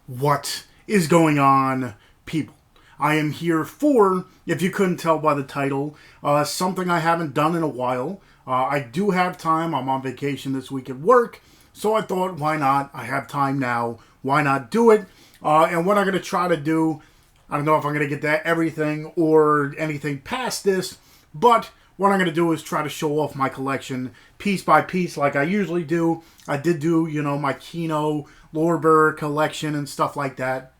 What is going on, people? I am here for, if you couldn't tell by the title, something I haven't done in a while. I do have time. I'm on vacation this week at work, so I thought, why not? I have time now. Why not do it? And what I'm going to try to do, I don't know if I'm going to get to everything or anything past this, but what I'm going to do is try to show off my collection piece by piece like I usually do. I did do, my Kino, Lorber collection and stuff like that.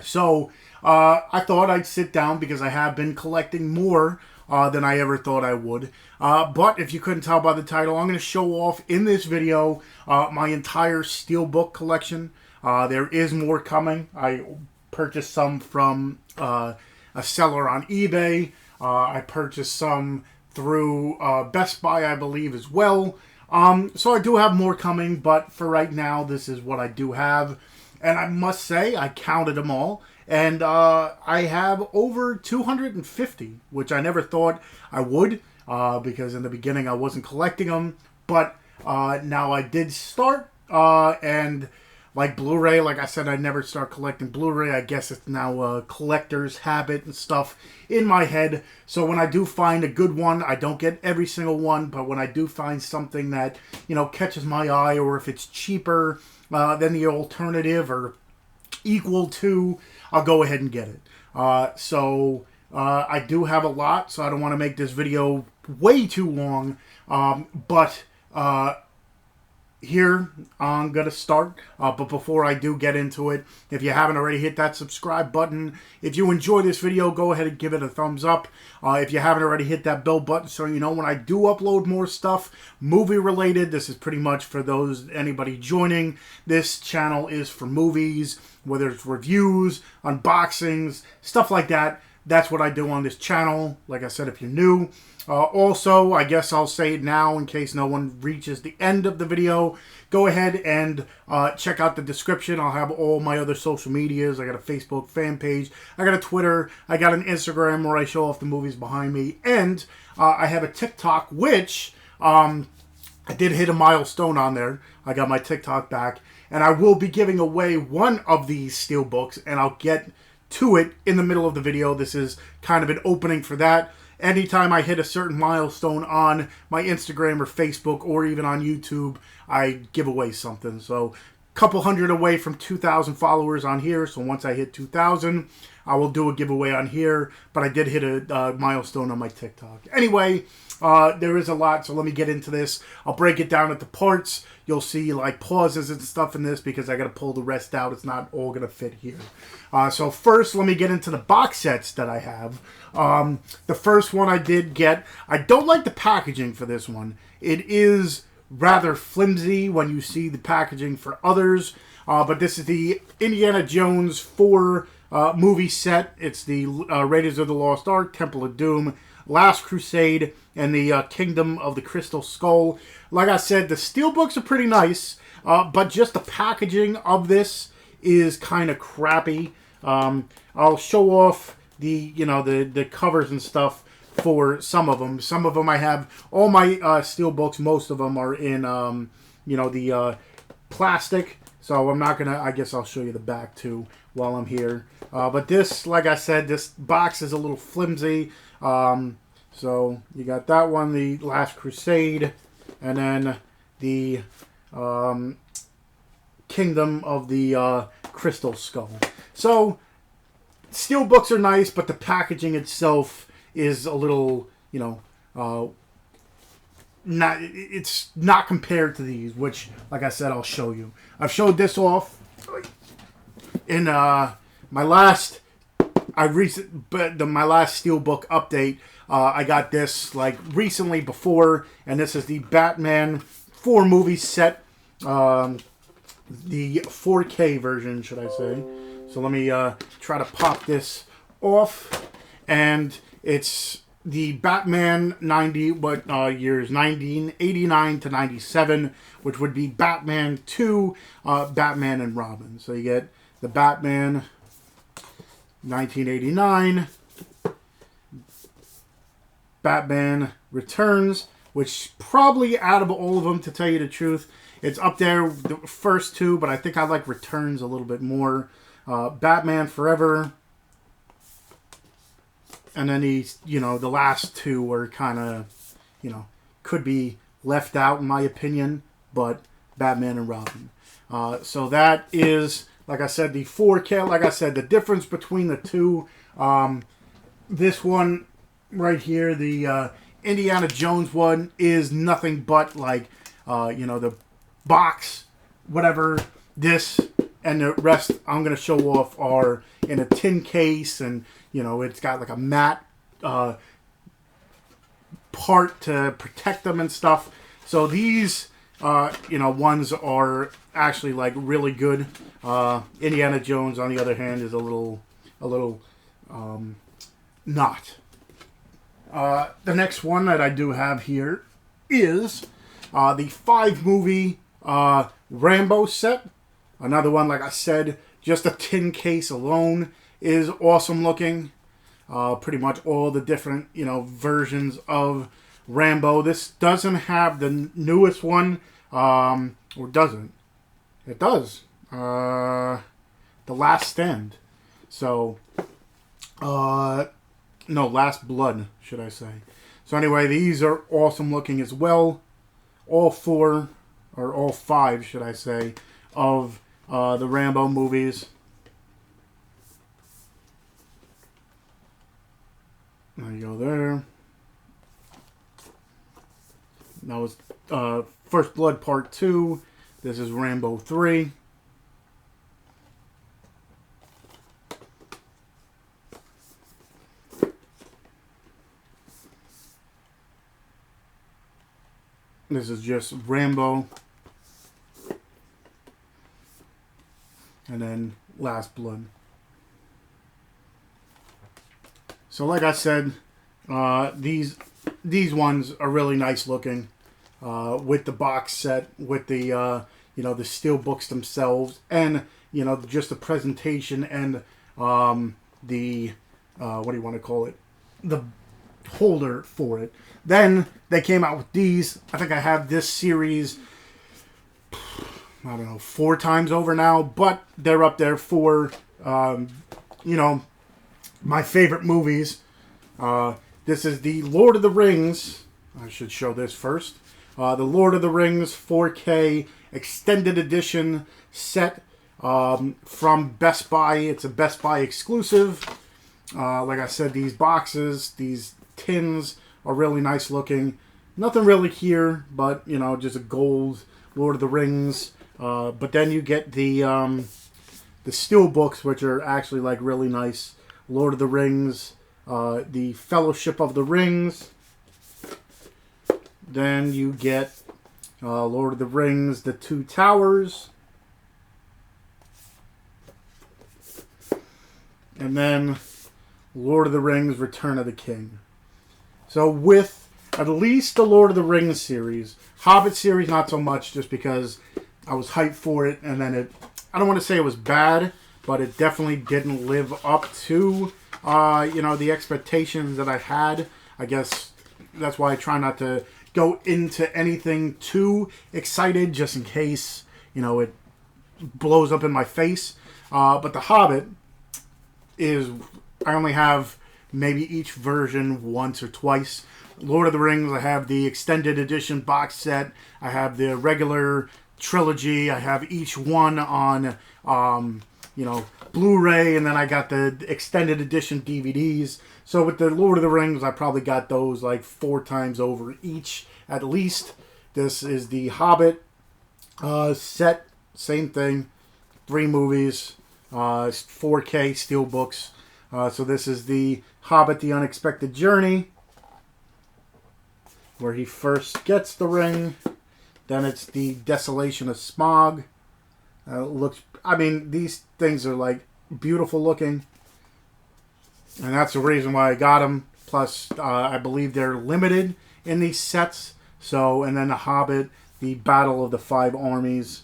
So I thought I'd sit down because I have been collecting more than I ever thought I would. But if you couldn't tell by the title, I'm going to show off in this video my entire Steelbook collection. There is more coming. I purchased some from a seller on eBay. I purchased some through Best Buy, I believe, as well. So I do have more coming, but for right now, this is what I do have. And I must say, I counted them all, and I have over 250, which I never thought I would, because in the beginning I wasn't collecting them, but now I did start, and like Blu-ray, like I said, I never start collecting Blu-ray. I guess it's now a collector's habit and stuff in my head. So when I do find a good one, I don't get every single one, but when I do find something that, catches my eye, or if it's cheaper than the alternative or equal to, I'll go ahead and get it. So I do have a lot, so I don't want to make this video way too long, but here I'm gonna start, but before I do get into it, if you haven't already, hit that subscribe button. If you enjoy this video, go ahead and give it a thumbs up. If you haven't already, hit that bell button so you know when I do upload more stuff movie related. This is pretty much for anybody joining. This channel is for movies, whether it's reviews, unboxings, stuff like that. That's what I do on this channel, like I said, if you're new. Also, I guess I'll say it now in case no one reaches the end of the video. Go ahead and check out the description. I'll have all my other social medias. I got a Facebook fan page. I got a Twitter. I got an Instagram where I show off the movies behind me. And I have a TikTok, which I did hit a milestone on there. I got my TikTok back. And I will be giving away one of these Steelbooks, and I'll get to it in the middle of the video. This is kind of an opening for that. Anytime I hit a certain milestone on my Instagram or Facebook or even on YouTube, I give away something. So a couple hundred away from 2,000 followers on here. So once I hit 2,000, I will do a giveaway on here. But I did hit a milestone on my TikTok. Anyway, there is a lot, so let me get into this. I'll break it down into parts. You'll see like pauses and stuff in this because I got to pull the rest out. It's not all going to fit here. So first, let me get into the box sets that I have. The first one I did get, I don't like the packaging for this one. It is rather flimsy when you see the packaging for others. But this is the Indiana Jones 4 movie set. It's the Raiders of the Lost Ark, Temple of Doom, Last Crusade, and the Kingdom of the Crystal Skull. Like I said, the Steelbooks are pretty nice, but just the packaging of this is kind of crappy. I'll show off the covers and stuff for some of them. Some of them I have, all my Steelbooks, most of them are in, the plastic. So I'm not going to, I guess I'll show you the back too while I'm here. But this, like I said, this box is a little flimsy. So you got that one, the Last Crusade, and then the Kingdom of the Crystal Skull. So Steelbooks are nice, but the packaging itself is a little, it's not compared to these, which, like I said, I'll show you. I've showed this off in my last Steelbook update. I got this like recently before, and this is the Batman 4 movie set, the 4K version, should I say. So let me try to pop this off, and it's the Batman years 1989 to 97, which would be Batman 2, Batman and Robin. So you get the Batman 1989, Batman Returns, which probably out of all of them, to tell you the truth, It's up there, the first two, but I think I like Returns a little bit more. Batman Forever. And then the last two were kind of, could be left out in my opinion, but Batman and Robin. So that is, like I said, the 4K. Like I said, the difference between the two, this one right here, the Indiana Jones one, is nothing but like, the box, whatever, this, and the rest I'm going to show off are in a tin case, and, it's got like a matte part to protect them and stuff. So these, ones are actually like really good. Indiana Jones, on the other hand, is a little not. The next one that I do have here is the 5-movie Rambo set. Another one, like I said, just a tin case alone is awesome looking. Pretty much all the different, versions of Rambo. This doesn't have the newest one, or doesn't. It does. The Last Stand. So, no, Last Blood, should I say. So anyway, these are awesome looking as well. All 4, or all 5, should I say, of the Rambo movies. There you go there. That was First Blood Part 2. This is Rambo 3. This is just Rambo. And then Last Blood. So like I said, these ones are really nice looking. With the box set, with the the Steelbooks themselves, and just the presentation and the what do you want to call it, the holder for it. Then they came out with these. I think I have this series, I don't know, 4 times over now, but they're up there for my favorite movies. This is the Lord of the Rings. I should show this first. The Lord of the Rings 4K Extended Edition set from Best Buy. It's a Best Buy exclusive. Like I said, these boxes, these tins are really nice looking. Nothing really here, but, just a gold Lord of the Rings. But then you get the Steelbooks, which are actually like really nice. Lord of the Rings, the Fellowship of the Rings. Then you get Lord of the Rings, The Two Towers. And then Lord of the Rings, Return of the King. So with at least the Lord of the Rings series, Hobbit series not so much, just because I was hyped for it, and then I don't want to say it was bad, but it definitely didn't live up to the expectations that I had. I guess that's why I try not to go into anything too excited, just in case it blows up in my face. But the Hobbit is, I only have maybe each version once or twice. Lord of the Rings, I have the extended edition box set. I have the regular trilogy. I have each one on Blu-ray, and then I got the extended edition DVDs. So with the Lord of the Rings, I probably got those like 4 times over each at least. This is the Hobbit set, same thing, 3 movies, 4K Steelbooks. So this is the Hobbit: The Unexpected Journey, where he first gets the ring. Then it's the Desolation of Smog. These things are like beautiful looking, and that's the reason why I got them. Plus, I believe they're limited in these sets. So, and then the Hobbit, the Battle of the 5 Armies.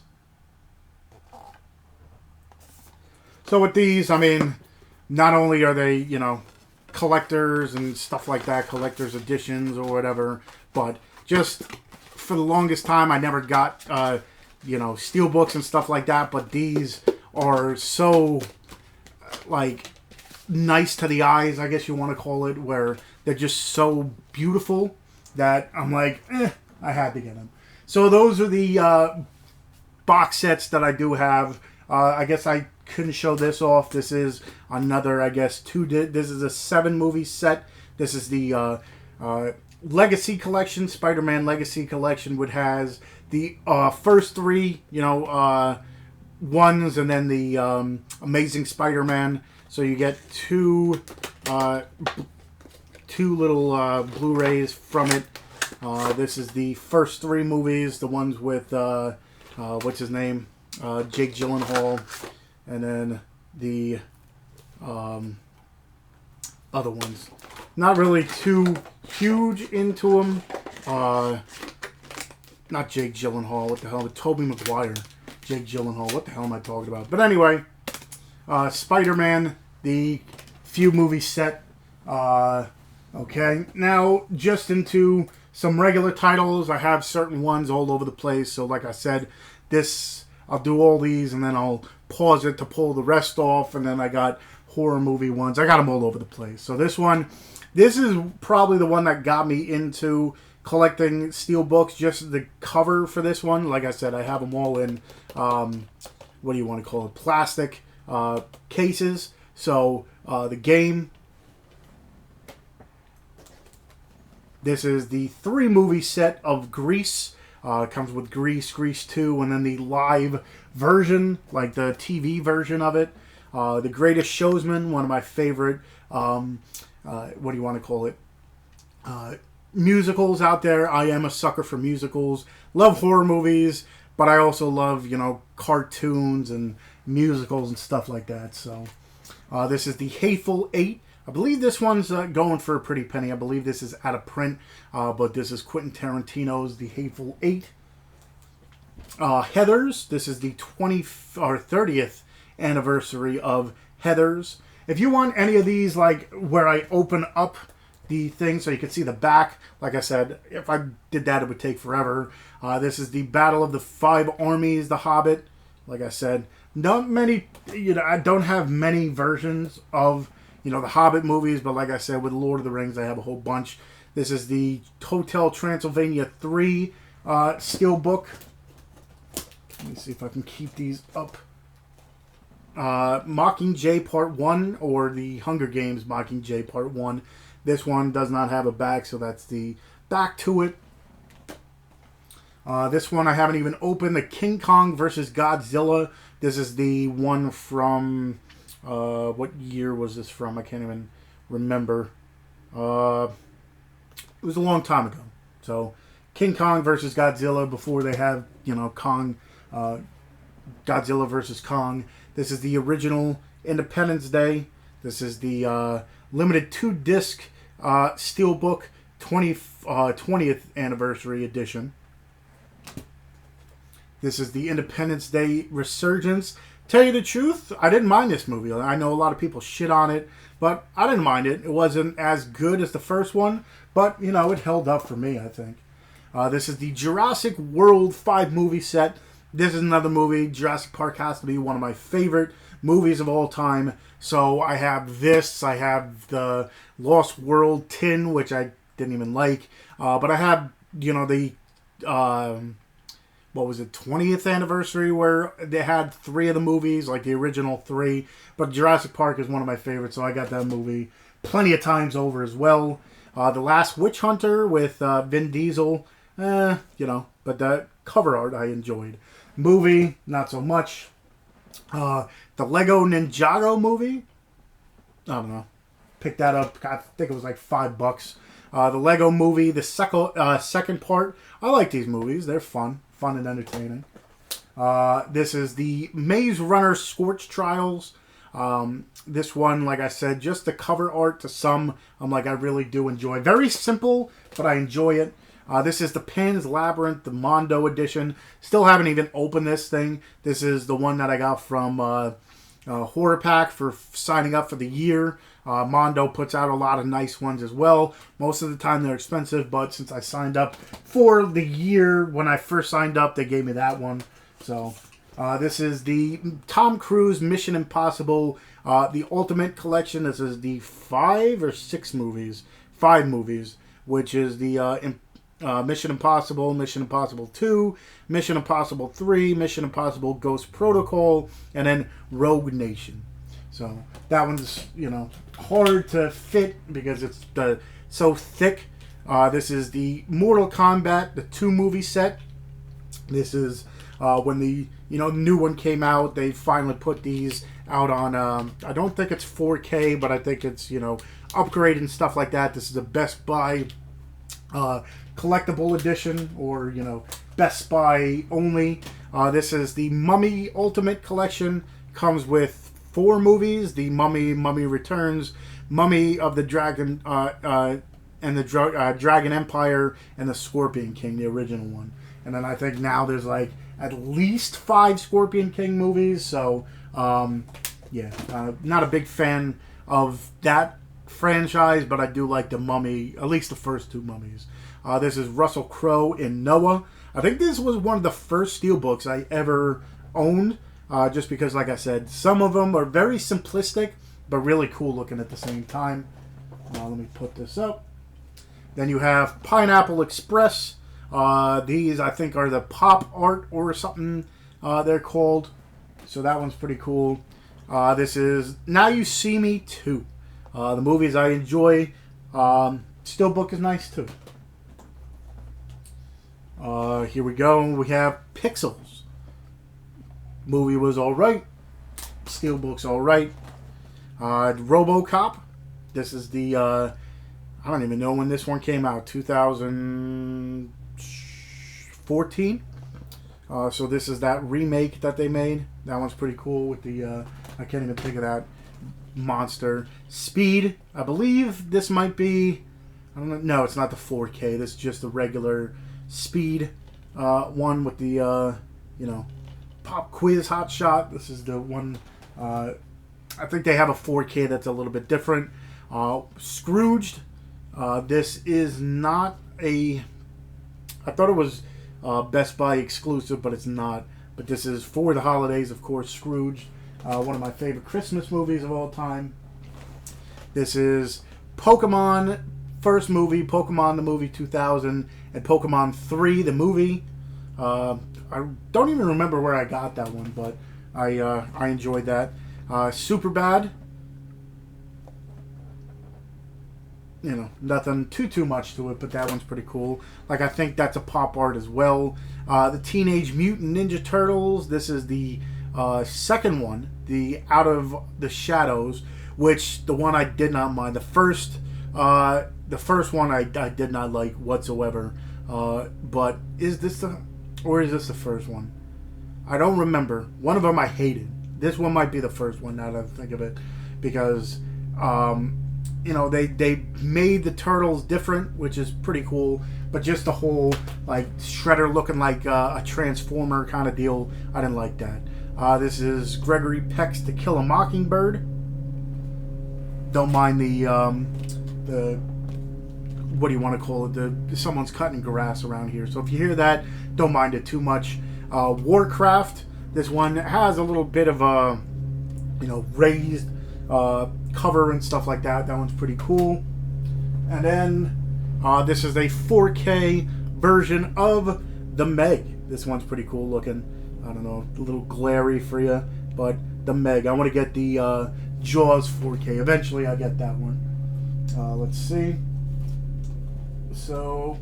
So with these, not only are they, collectors and stuff like that, collector's editions or whatever, but just for the longest time, I never got you know, Steelbooks and stuff like that, but these are so, like, nice to the eyes, I guess you want to call it, where they're just so beautiful that I'm like, I had to get them. So those are the box sets that I do have. I guess I couldn't show this off. This is another, I guess, this is a 7-movie set. This is the Legacy Collection, Spider-Man Legacy Collection, which has the first 3, you know, ones, and then the Amazing Spider-Man. So you get 2 little Blu-rays from it. This is the first 3 movies, the ones with what's his name, Jake Gyllenhaal, and then the other ones. Not really too huge into them. Not Jake Gyllenhaal. What the hell? Tobey Maguire. Jake Gyllenhaal. What the hell am I talking about? But anyway, Spider-Man, the few movie set. Okay, now just into some regular titles. I have certain ones all over the place. So like I said, I'll do all these and then I'll pause it to pull the rest off. And then I got horror movie ones. I got them all over the place. So this is probably the one that got me into collecting Steelbooks. Just the cover for this one. Like I said, I have them all in, what do you want to call it, plastic cases. So the game. This is the 3-movie set of Grease. It comes with Grease, Grease 2, and then the live version, like the TV version of it. The Greatest Showsman, one of my favorite, what do you want to call it, musicals out there. I am a sucker for musicals. Love horror movies, but I also love, you know, cartoons and musicals and stuff like that. So this is the Hateful Eight. I believe this one's going for a pretty penny. I believe this is out of print, but this is Quentin Tarantino's The Hateful Eight. Heathers. This is the 30th anniversary of Heathers. If you want any of these, like where I open up the thing so you can see the back, like I said, if I did that, it would take forever. This is the Battle of the 5 Armies, The Hobbit. Like I said, not many, you know, I don't have many versions of, you know, the Hobbit movies, but like I said, with Lord of the Rings, I have a whole bunch. This is the Hotel Transylvania 3 Steelbook. Let me see if I can keep these up. Mockingjay Part 1, or the Hunger Games Mockingjay Part 1. This one does not have a back, so that's the back to it. This one I haven't even opened. The King Kong versus Godzilla. This is the one from... what year was this from? I can't even remember. It was a long time ago. So, King Kong versus Godzilla, before they have, you know, Godzilla versus Kong. This is the original Independence Day. This is the limited 2-disc Steelbook 20th anniversary edition. This is the Independence Day Resurgence. Tell you the truth, I didn't mind this movie. I know a lot of people shit on it, but I didn't mind it. It wasn't as good as the first one, but, you know, it held up for me, I think. This is the Jurassic World 5-movie set. This is another movie. Jurassic Park has to be one of my favorite movies of all time. So I have this. I have the Lost World tin, which I didn't even like. But I have, you know, the... what was it, 20th anniversary, where they had 3 of the movies, like the original 3. But Jurassic Park is one of my favorites, so I got that movie plenty of times over as well. The Last Witch Hunter with Vin Diesel, you know, but the cover art I enjoyed. Movie, not so much. The Lego Ninjago movie, I don't know, picked that up, I think it was like $5. The Lego movie, the second part, I like these movies, they're fun and entertaining. This is the Maze Runner Scorch Trials. This one, like I said, just the cover art to some, I'm like, I really do enjoy. Very simple, but I enjoy it. This is the Pan's Labyrinth, the Mondo edition. Still haven't even opened this thing. This is the one that I got from Horror Pack for signing up for the year. Mondo puts out a lot of nice ones as well. Most of the time they're expensive, but since I signed up for the year, when I first signed up, they gave me that one. So this is the Tom Cruise Mission Impossible, the Ultimate Collection. This is the 5 or 6 movies, 5 movies, which is the Mission Impossible, Mission Impossible 2, Mission Impossible 3, Mission Impossible Ghost Protocol, and then Rogue Nation. So that one's, you know, hard to fit because it's so thick. This is the Mortal Kombat, the 2-movie set. This is when the new one came out. They finally put these out on. I don't think it's 4K, but I think it's upgraded and stuff like that. This is a Best Buy collectible edition, or Best Buy only. This is the Mummy Ultimate Collection. Comes with 4 movies: the Mummy, Mummy Returns, Mummy of the Dragon, and the Dragon Empire, and the Scorpion King, the original one. And then I think now there's like at least 5 Scorpion King movies. So yeah, not a big fan of that franchise, but I do like the Mummy, at least the first 2 Mummies. This is Russell Crowe in Noah. I think this was one of the first Steelbooks I ever owned, just because, like I said, some of them are very simplistic, but really cool looking at the same time. Let me put this up. Then you have Pineapple Express. These, I think, are the pop art or something they're called. So that one's pretty cool. This is Now You See Me 2. The movies I enjoy. Steelbook is nice too. Here we go. We have Pixels. Movie was alright. Steelbook's alright. Robocop. This is the I don't even know when this one came out. 2014. So this is that remake that they made. That one's pretty cool with the I can't even think of that monster. Speed. I believe this might be, I don't know. No, it's not the 4K. This is just the regular Speed one with the pop quiz hot shot. This is the one. I think they have a 4K that's a little bit different. Scrooged. This is not a. I thought it was Best Buy exclusive, but it's not. But this is for the holidays, of course. Scrooged, one of my favorite Christmas movies of all time. This is Pokemon first movie, Pokemon the movie 2000, and Pokemon 3 the movie. I don't even remember where I got that one, but I enjoyed that. Super bad. Nothing too much to it, but that one's pretty cool. Like, I think that's a pop art as well. The Teenage Mutant Ninja Turtles. This is the second one, the Out of the Shadows, which the one I did not mind. The first one I did not like whatsoever. But is this the first one? I don't remember. One of them I hated. This one might be the first one now that I think of it, because they made the turtles different, which is pretty cool. But just the whole like Shredder looking like a Transformer kind of deal, I didn't like that. This is Gregory Peck's To Kill a Mockingbird. Don't mind the what do you want to call it? Someone's cutting grass around here. So if you hear that, don't mind it too much. Warcraft. This one has a little bit of a raised cover and stuff like that. That one's pretty cool. And then this is a 4K version of The Meg. This one's pretty cool looking. I don't know, a little glary for you, but The Meg. I want to get the Jaws 4K. Eventually I get that one. Let's see. So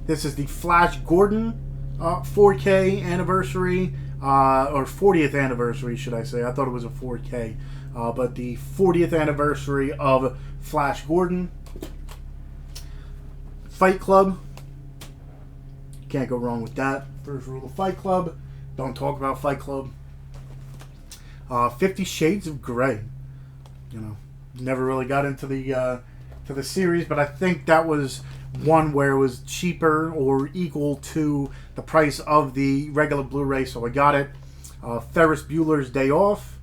this is the Flash Gordon 4K anniversary, or 40th anniversary, should I say. I thought it was a 4K. But the 40th anniversary of Flash Gordon. Fight Club. Can't go wrong with that. First rule of Fight Club: don't talk about Fight Club. 50 Shades of Grey. Never really got into the series, but I think that was one where it was cheaper or equal to the price of the regular Blu-ray, so I got it. Ferris Bueller's Day Off.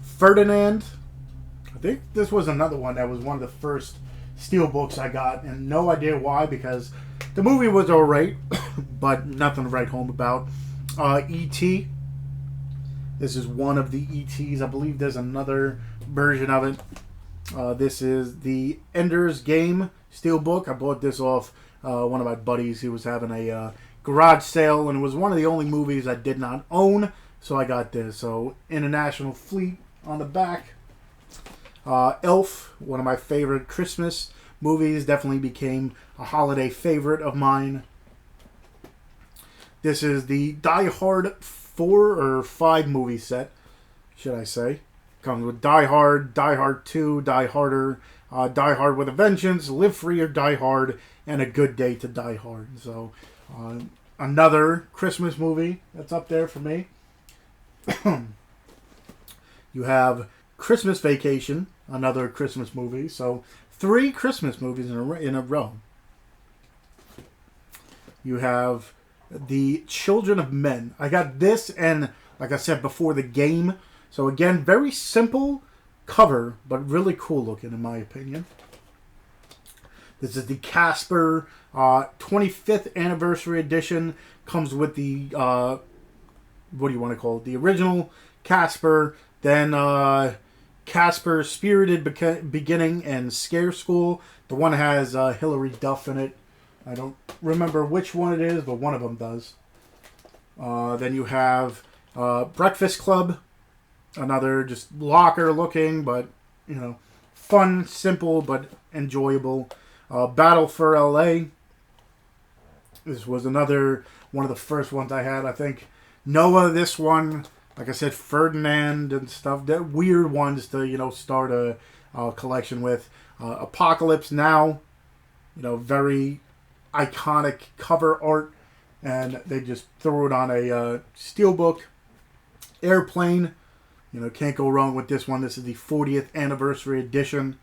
Ferdinand. I think this was another one that was one of the first Steelbooks I got, and no idea why, because The movie was alright, but nothing to write home about. E.T. This is one of the E.T.s. I believe there's another version of it. This is the Ender's Game Steelbook. I bought this off one of my buddies. He was having a garage sale, and it was one of the only movies I did not own, so I got this. So, International Fleet on the back. Elf, one of my favorite Christmas movies, definitely became a holiday favorite of mine. This is the Die Hard 4 or 5 movie set, should I say. Comes with Die Hard, Die Hard 2, Die Harder, Die Hard with a Vengeance, Live Free or Die Hard, and A Good Day to Die Hard. So, another Christmas movie that's up there for me. You have Christmas Vacation, another Christmas movie. So, 3 Christmas movies in a row. You have The Children of Men. I got this and, like I said before, The Game. So, again, very simple cover, but really cool looking in my opinion. This is the Casper 25th Anniversary Edition. Comes with the, what do you want to call it? The original Casper, then Casper Spirited Beginning and Scare School. The one has Hilary Duff in it. I don't remember which one it is, but one of them does. Then you have Breakfast Club. Another just locker looking, but, you know, fun, simple, but enjoyable. Battle for LA. This was another one of the first ones I had, I think. Noah, this one. Like I said, Ferdinand and stuff. That weird ones to, you know, start a collection with. Apocalypse Now. You know, very iconic cover art. And they just threw it on a steelbook. Airplane. You know, can't go wrong with this one. This is the 40th Anniversary Edition.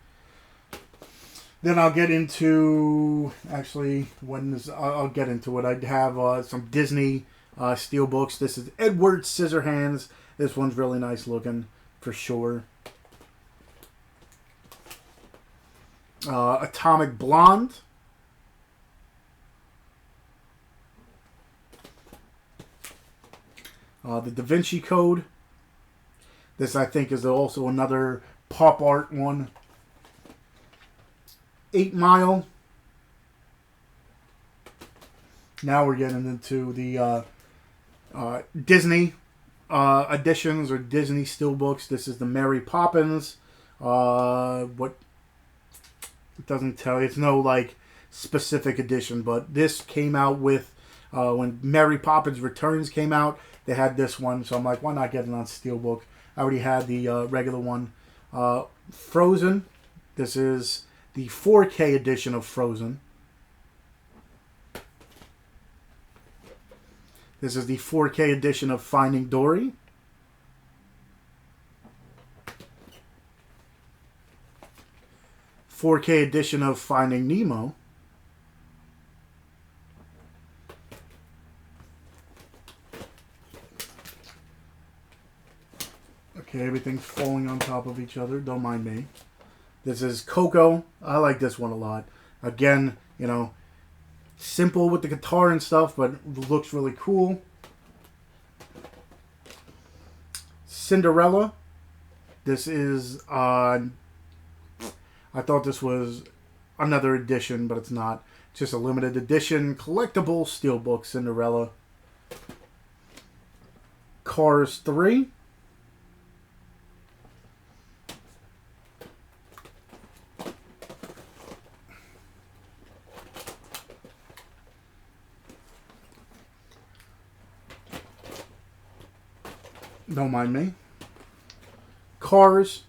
Then I'll get into... Actually, I'll get into it. I have some Disney steelbooks. This is Edward Scissorhands. This one's really nice looking, for sure. Atomic Blonde. The Da Vinci Code. This, I think, is also another pop art one. 8 Mile. Now we're getting into the Disney editions or Disney steelbooks. This is the Mary Poppins. What it doesn't tell you. It's no like specific edition, but this came out with when Mary Poppins Returns came out. They had this one, so I'm like, why not get it on steelbook? I already had the regular one. Frozen. This is the 4K edition of Frozen. This is the 4K edition of Finding Dory. .4K edition of Finding Nemo. Okay, everything's falling on top of each other. Don't mind me. This is Coco. I like this one a lot. Again, you know, simple with the guitar and stuff, but looks really cool. Cinderella. This is, I thought this was another edition, but it's not. It's just a limited edition collectible steelbook Cinderella. Cars 3. Don't mind me. Cars.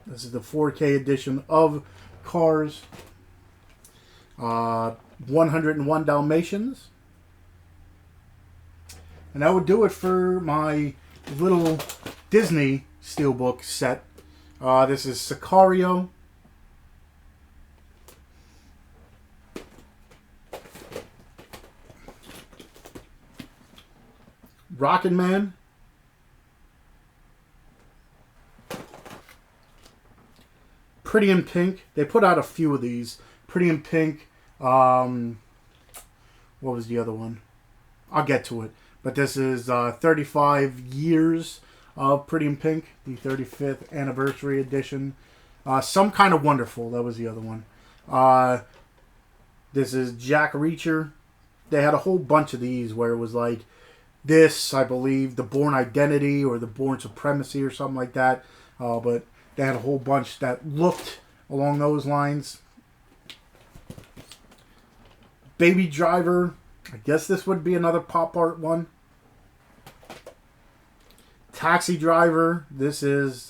This is the 4K edition of Cars. 101 Dalmatians. And that would do it for my little Disney steelbook set. This is Sicario. Rocket Man. Pretty in Pink. They put out a few of these. Pretty in Pink. what was the other one? I'll get to it. But this is 35 years of Pretty in Pink, the 35th anniversary edition. Some Kind of Wonderful, that was the other one. This is Jack Reacher. They had a whole bunch of these where it was like this, I believe, The Bourne Identity or The Bourne Supremacy or something like that. But they had a whole bunch that looked along those lines. Baby Driver. I guess this would be another pop art one. Taxi Driver. This is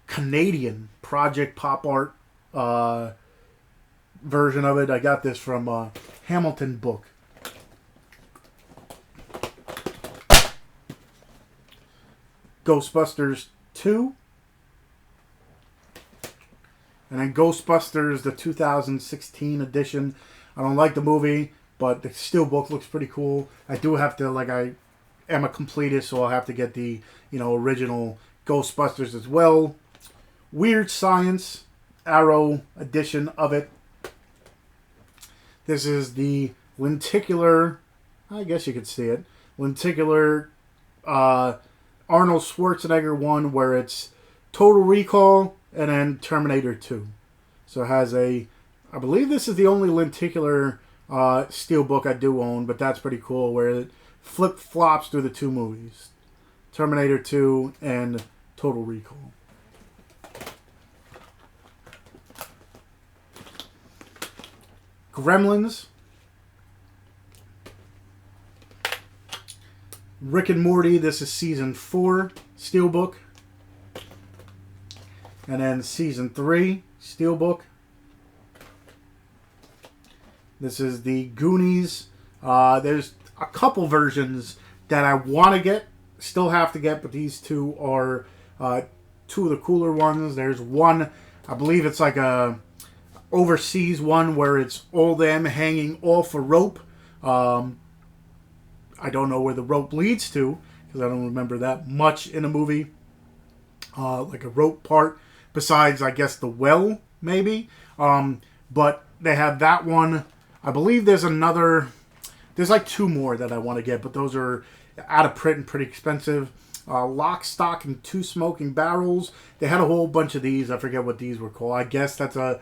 Canadian Project Pop Art version of it. I got this from Hamilton Book. Ghostbusters 2. And then Ghostbusters, the 2016 edition. I don't like the movie, but the Steelbook looks pretty cool. I do have to, like, I am a completist, so I'll have to get the, original Ghostbusters as well. Weird Science, Arrow edition of it. This is the lenticular, I guess you could see it, lenticular Arnold Schwarzenegger one where it's Total Recall and then Terminator 2. So it has I believe this is the only lenticular Steelbook I do own, but that's pretty cool where it flip-flops through the two movies. Terminator 2 and Total Recall. Gremlins. Rick and Morty, this is Season 4 Steelbook. And then Season 3 Steelbook. This is the Goonies. There's a couple versions that I want to get, still have to get, but these two are two of the cooler ones. There's one, I believe it's like a overseas one where it's all them hanging off a rope. I don't know where the rope leads to because I don't remember that much in a movie. Like a rope part besides, I guess, the well, maybe. But they have that one. I believe there's another. There's like two more that I want to get, but those are out of print and pretty expensive. Lock, Stock, and Two Smoking Barrels. They had a whole bunch of these. I forget what these were called. I guess that's a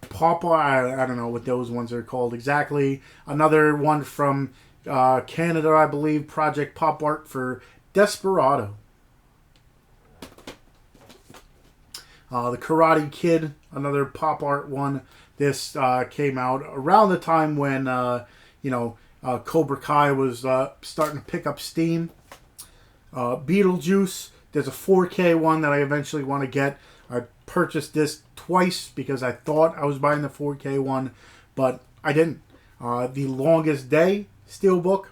Papa. I don't know what those ones are called exactly. Another one from Canada, I believe. Project Pop Art for Desperado. The Karate Kid, another pop art one. This came out around the time when, Cobra Kai was starting to pick up steam. Beetlejuice, there's a 4K one that I eventually want to get. I purchased this twice because I thought I was buying the 4K one, but I didn't. The Longest Day Steelbook.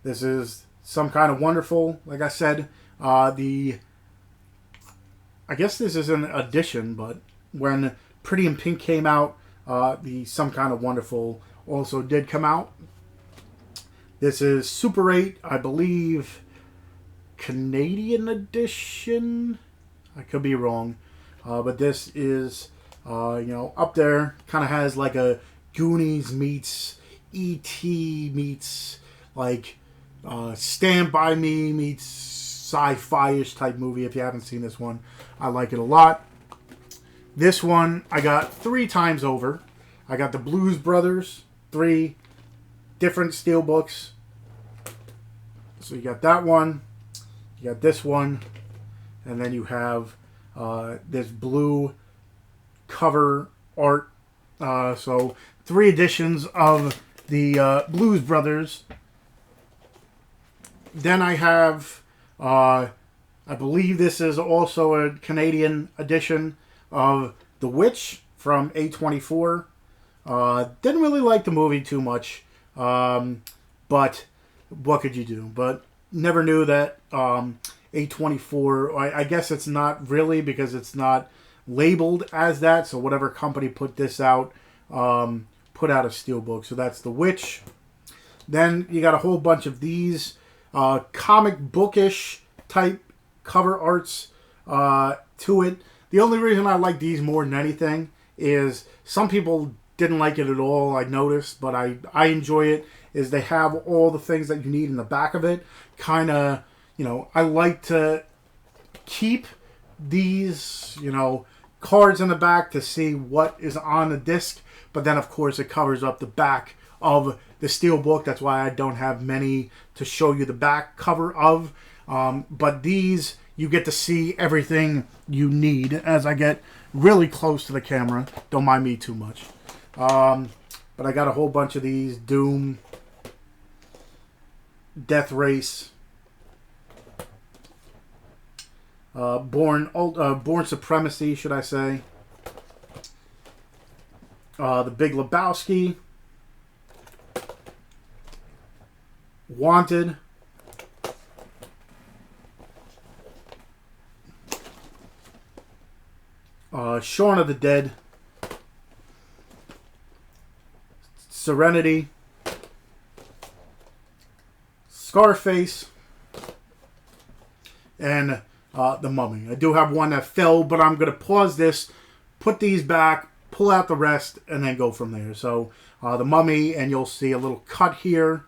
This is Some Kind of Wonderful. Like I said, I guess this is an edition, but when Pretty in Pink came out, the Some Kind of Wonderful also did come out. This is Super 8, I believe, Canadian edition. I could be wrong, but this is, up there. Kind of has like a Goonies meets E.T. meets like Stand By Me meets sci-fi-ish type movie. If you haven't seen this one, I like it a lot. This one I got 3 times over. I got the Blues Brothers, 3 different Steelbooks. So you got that one, you got this one, and then you have this blue cover art. So 3 editions of the Blues Brothers. Then I have, I believe this is also a Canadian edition of The Witch from A24. Didn't really like the movie too much, but what could you do? But never knew that A24, I guess it's not really because it's not labeled as that, so whatever company put this out, put out a Steelbook. So that's The Witch. Then you got a whole bunch of these comic bookish type cover arts to it. The only reason I like these more than anything is some people didn't like it at all, I noticed, but I enjoy it, is they have all the things that you need in the back of it. Kind of, you know, I like to keep these, you know, cards in the back to see what is on the disc, but then of course it covers up the back of the Steelbook. That's why I don't have many to show you the back cover of. But these, you get to see everything you need as I get really close to the camera. Don't mind me too much. But I got a whole bunch of these. Doom, Death Race, Born Supremacy, should I say. The Big Lebowski, Wanted, Shaun of the Dead, Serenity, Scarface, and The Mummy. I do have one that fell, but I'm going to pause this, put these back, pull out the rest, and then go from there. So The Mummy, and you'll see a little cut here.